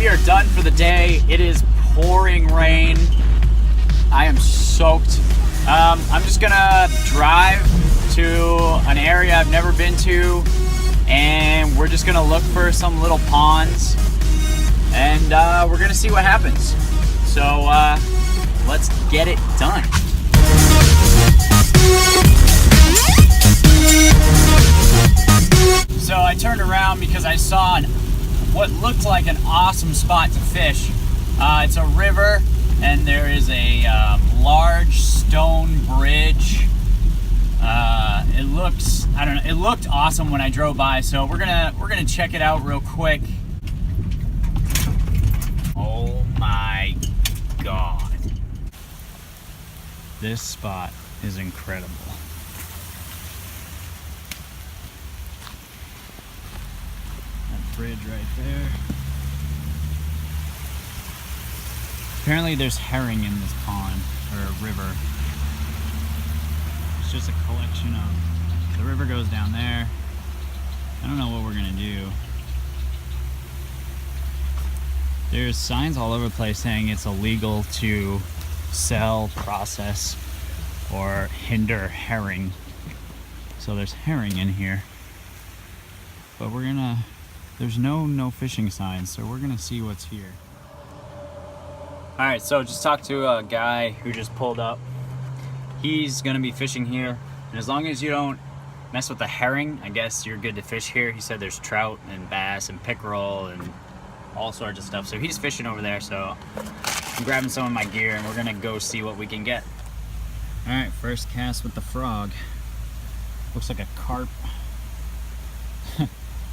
we are done for the day. It is pouring rain. I am soaked. I'm just gonna drive to an area I've never been to, and we're just gonna look for some little ponds, and we're gonna see what happens. So let's get it done. So I turned around because I saw what looked like an awesome spot to fish. It's a river, and there is a large stone bridge. It looked awesome when I drove by, so we're gonna check it out real quick. Oh my God. This spot is incredible. That bridge right there. Apparently there's herring in this pond, or river. It's just a collection of, the river goes down there. I don't know what we're gonna do. There's signs all over the place saying it's illegal to sell, process, or hinder herring. So there's herring in here. But there's no fishing signs, so we're gonna see what's here. All right, so just talked to a guy who just pulled up. He's gonna be fishing here, and as long as you don't mess with the herring, I guess you're good to fish here. He said there's trout and bass and pickerel and all sorts of stuff. So he's fishing over there, so I'm grabbing some of my gear and we're gonna go see what we can get. All right, first cast with the frog. Looks like a carp.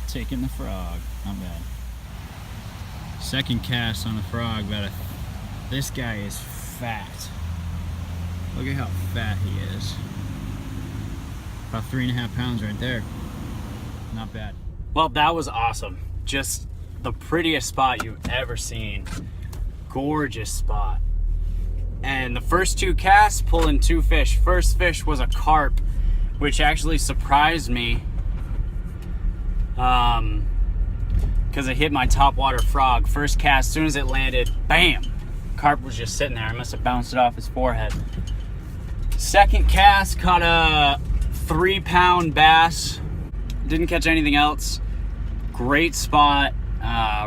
Taking the frog, not bad. Second cast on the frog, but this guy is fat. Look at how fat he is. About 3.5 pounds right there. Not bad. Well, that was awesome. Just the prettiest spot you've ever seen. Gorgeous spot. And the first 2 casts, pulling 2 fish. First fish was a carp, which actually surprised me. Because it hit my topwater frog. First cast, as soon as it landed, bam! Carp was just sitting there. I must have bounced it off his forehead. Second cast, caught a 3-pound bass. Didn't catch anything else. Great spot.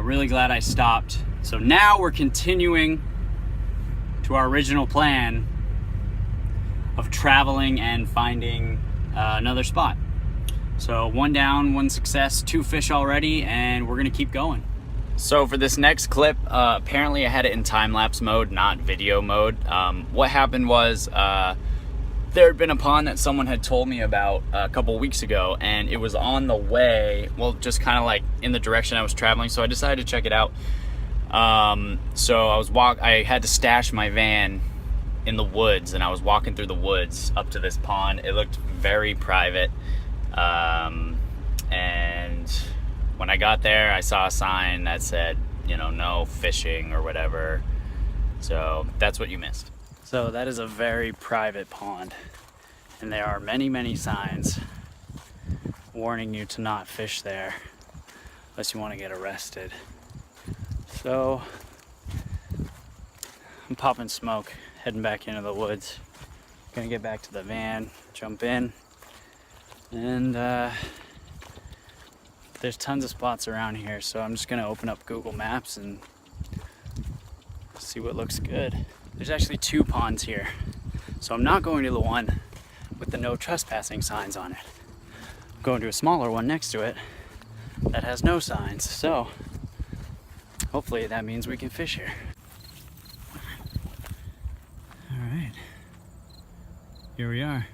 Really glad I stopped. So now we're continuing to our original plan of traveling and finding another spot. So 1 down, 1 success, 2 fish already, and we're gonna keep going. So for this next clip, apparently I had it in time-lapse mode, not video mode. What happened was there had been a pond that someone had told me about a couple weeks ago, and it was on the way, well, just kind of like in the direction I was traveling, so I decided to check it out. So I had to stash my van in the woods, and I was walking through the woods up to this pond. It looked very private, and when I got there, I saw a sign that said, no fishing or whatever. So that's what you missed. So that is a very private pond, and there are many, many signs warning you to not fish there unless you want to get arrested. So I'm popping smoke, heading back into the woods. Gonna get back to the van, jump in, and there's tons of spots around here, so I'm just gonna open up Google Maps and see what looks good. There's actually 2 ponds here, so I'm not going to the one with the no trespassing signs on it. I'm going to a smaller one next to it that has no signs, so hopefully that means we can fish here. All right, here we are.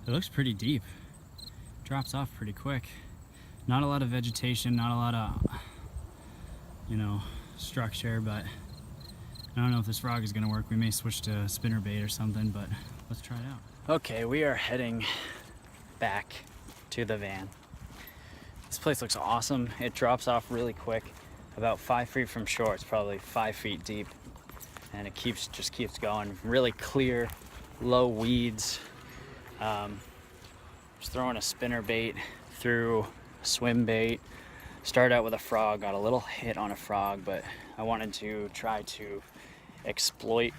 It looks pretty deep. Drops off pretty quick. Not a lot of vegetation, not a lot of, structure, but I don't know if this frog is gonna work. We may switch to spinnerbait or something, but let's try it out. Okay, we are heading back to the van. This place looks awesome. It drops off really quick. About 5 feet from shore, it's probably 5 feet deep, and it just keeps going. Really clear, low weeds. Just throwing a spinnerbait through a swim bait. Started out with a frog, got a little hit on a frog, but I wanted to try to exploit,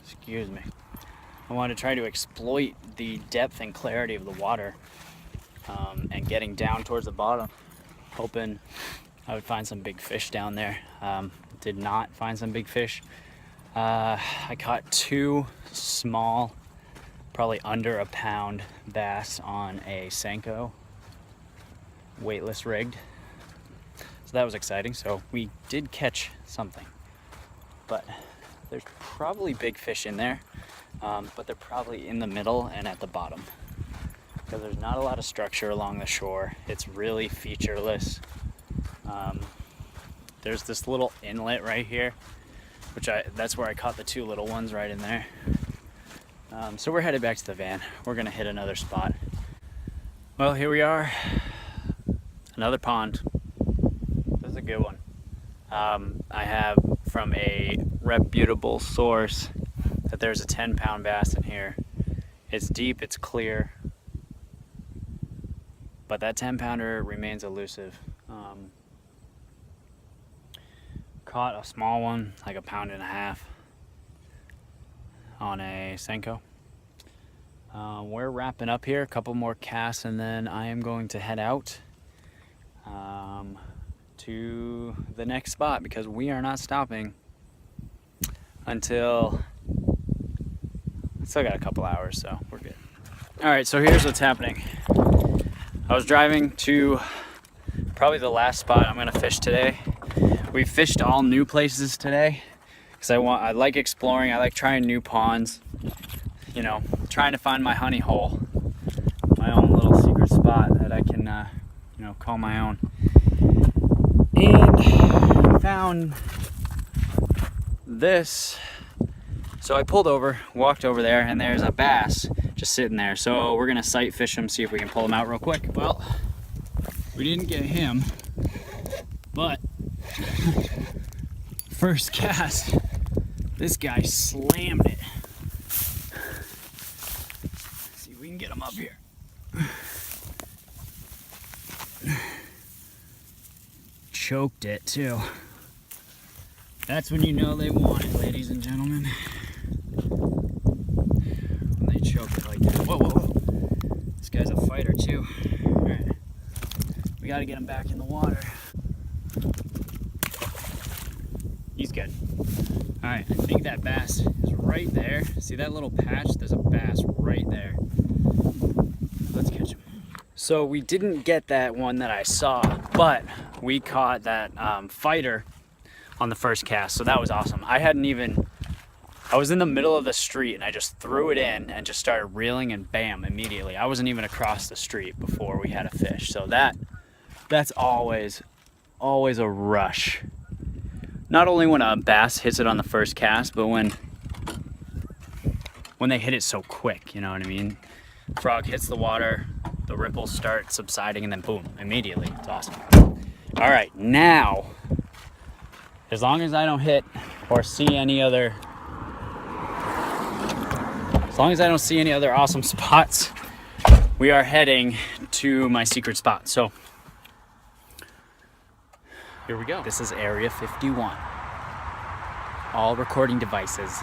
excuse me. I wanted to try to exploit the depth and clarity of the water, and getting down towards the bottom, hoping I would find some big fish down there. Did not find some big fish. I caught 2 small, probably under a pound bass on a Senko, weightless rigged. So that was exciting. So we did catch something, but there's probably big fish in there, but they're probably in the middle and at the bottom, because there's not a lot of structure along the shore. It's really featureless. There's this little inlet right here, that's where I caught the 2 little ones, right in there. So we're headed back to the van. We're gonna hit another spot. Well, here we are, another pond. This is a good one. I have from a reputable source that there's a 10-pound bass in here. It's deep, it's clear, but that 10-pounder remains elusive. Caught a small one, like 1.5 pounds on a Senko. We're wrapping up here, a couple more casts, and then I am going to head out to the next spot, because we are not stopping until, still got a couple hours, so we're good. All right, so here's what's happening. I was driving to probably the last spot I'm gonna fish today. We fished all new places today because I like exploring. I like trying new ponds, you know, trying to find my honey hole, my own little secret spot that I can you know, call my own. And found this. So I pulled over, walked over there, and there's a bass just sitting there. So we're gonna sight fish him, see if we can pull him out real quick. Well, we didn't get him, but first cast, this guy slammed it. Let's see if we can get him up here. Choked it too. That's when you know they want it, ladies and gentlemen. When they choke it like that. Whoa, whoa, whoa. This guy's a fighter too. All right. We gotta get him back in the water. He's good. All right, I think that bass is right there. See that little patch? There's a bass right there. Let's catch him. So we didn't get that one that I saw, but we caught that fighter on the first cast, so that was awesome. I was in the middle of the street and I just threw it in and just started reeling, and bam, immediately. I wasn't even across the street before we had a fish. So that's always a rush. Not only when a bass hits it on the first cast, but when they hit it so quick, you know what I mean? Frog hits the water, the ripples start subsiding, and then boom, immediately. It's awesome. All right, now, as long as I don't hit or see any other, awesome spots, we are heading to my secret spot. So here we go. This is Area 51. All recording devices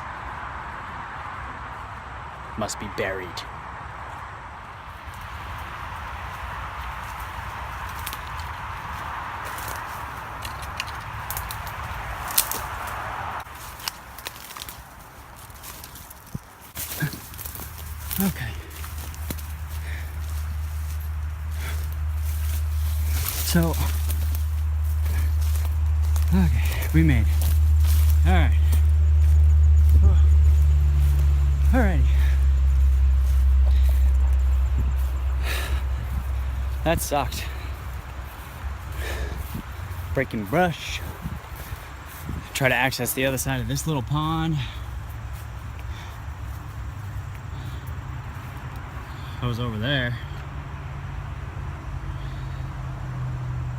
must be buried. Okay. So, okay, we made it. All right. Alrighty. That sucked. Breaking brush. Try to access the other side of this little pond. I was over there.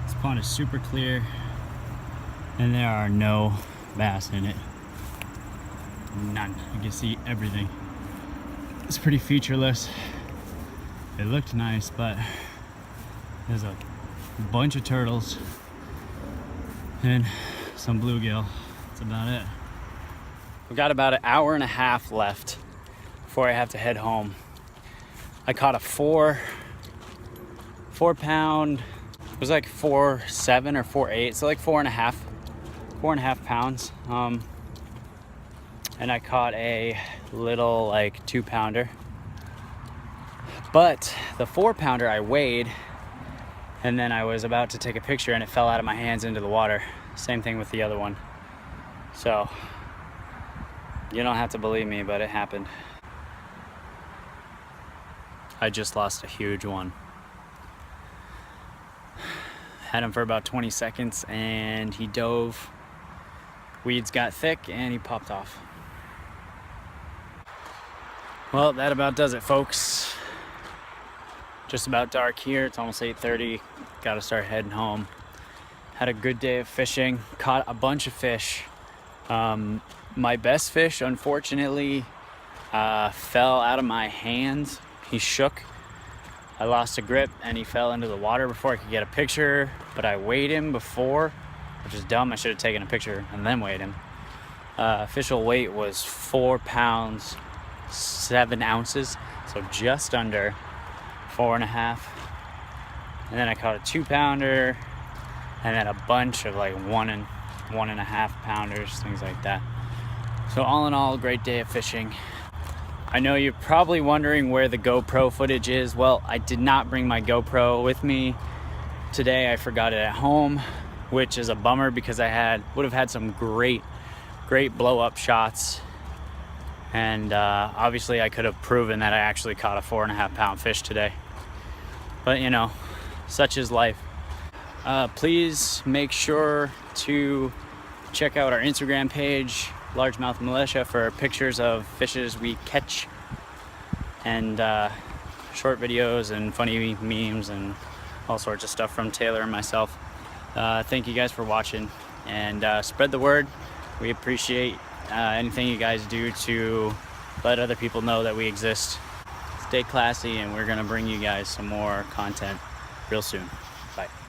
This pond is super clear and there are no bass in it. None. You can see everything. It's pretty featureless. It looked nice, but there's a a bunch of turtles, and some bluegill. That's about it. We've got about an hour and a half left before I have to head home. I caught a four pound, it was like 4.7 or 4.8, so like 4.5 pounds. And I caught a little like 2-pounder. But the 4-pounder I weighed, and then I was about to take a picture and it fell out of my hands into the water. Same thing with the other one. So you don't have to believe me, but it happened. I just lost a huge one. Had him for about 20 seconds and he dove. Weeds got thick and he popped off. Well, that about does it, folks. Just about dark here. It's almost 8:30. Got to start heading home. Had a good day of fishing. Caught a bunch of fish. My best fish, unfortunately, fell out of my hands. He shook. I lost a grip and he fell into the water before I could get a picture, but I weighed him before, which is dumb. I should have taken a picture and then weighed him. Official weight was 4 pounds, 7 ounces, so just under 4.5. And then I caught a 2-pounder and then a bunch of like 1.5 pounders, things like that. So all in all, a great day of fishing. I know you're probably wondering where the GoPro footage is. Well, I did not bring my GoPro with me today. I forgot it at home, which is a bummer because I would have had some great blow up shots. And obviously I could have proven that I actually caught a 4.5 pound fish today. But you know, such is life. Please make sure to check out our Instagram page, Largemouth Militia, for pictures of fishes we catch and short videos and funny memes and all sorts of stuff from Taylor and myself. Thank you guys for watching, and spread the word. We appreciate anything you guys do to let other people know that we exist. Stay classy, and we're gonna bring you guys some more content real soon. Bye.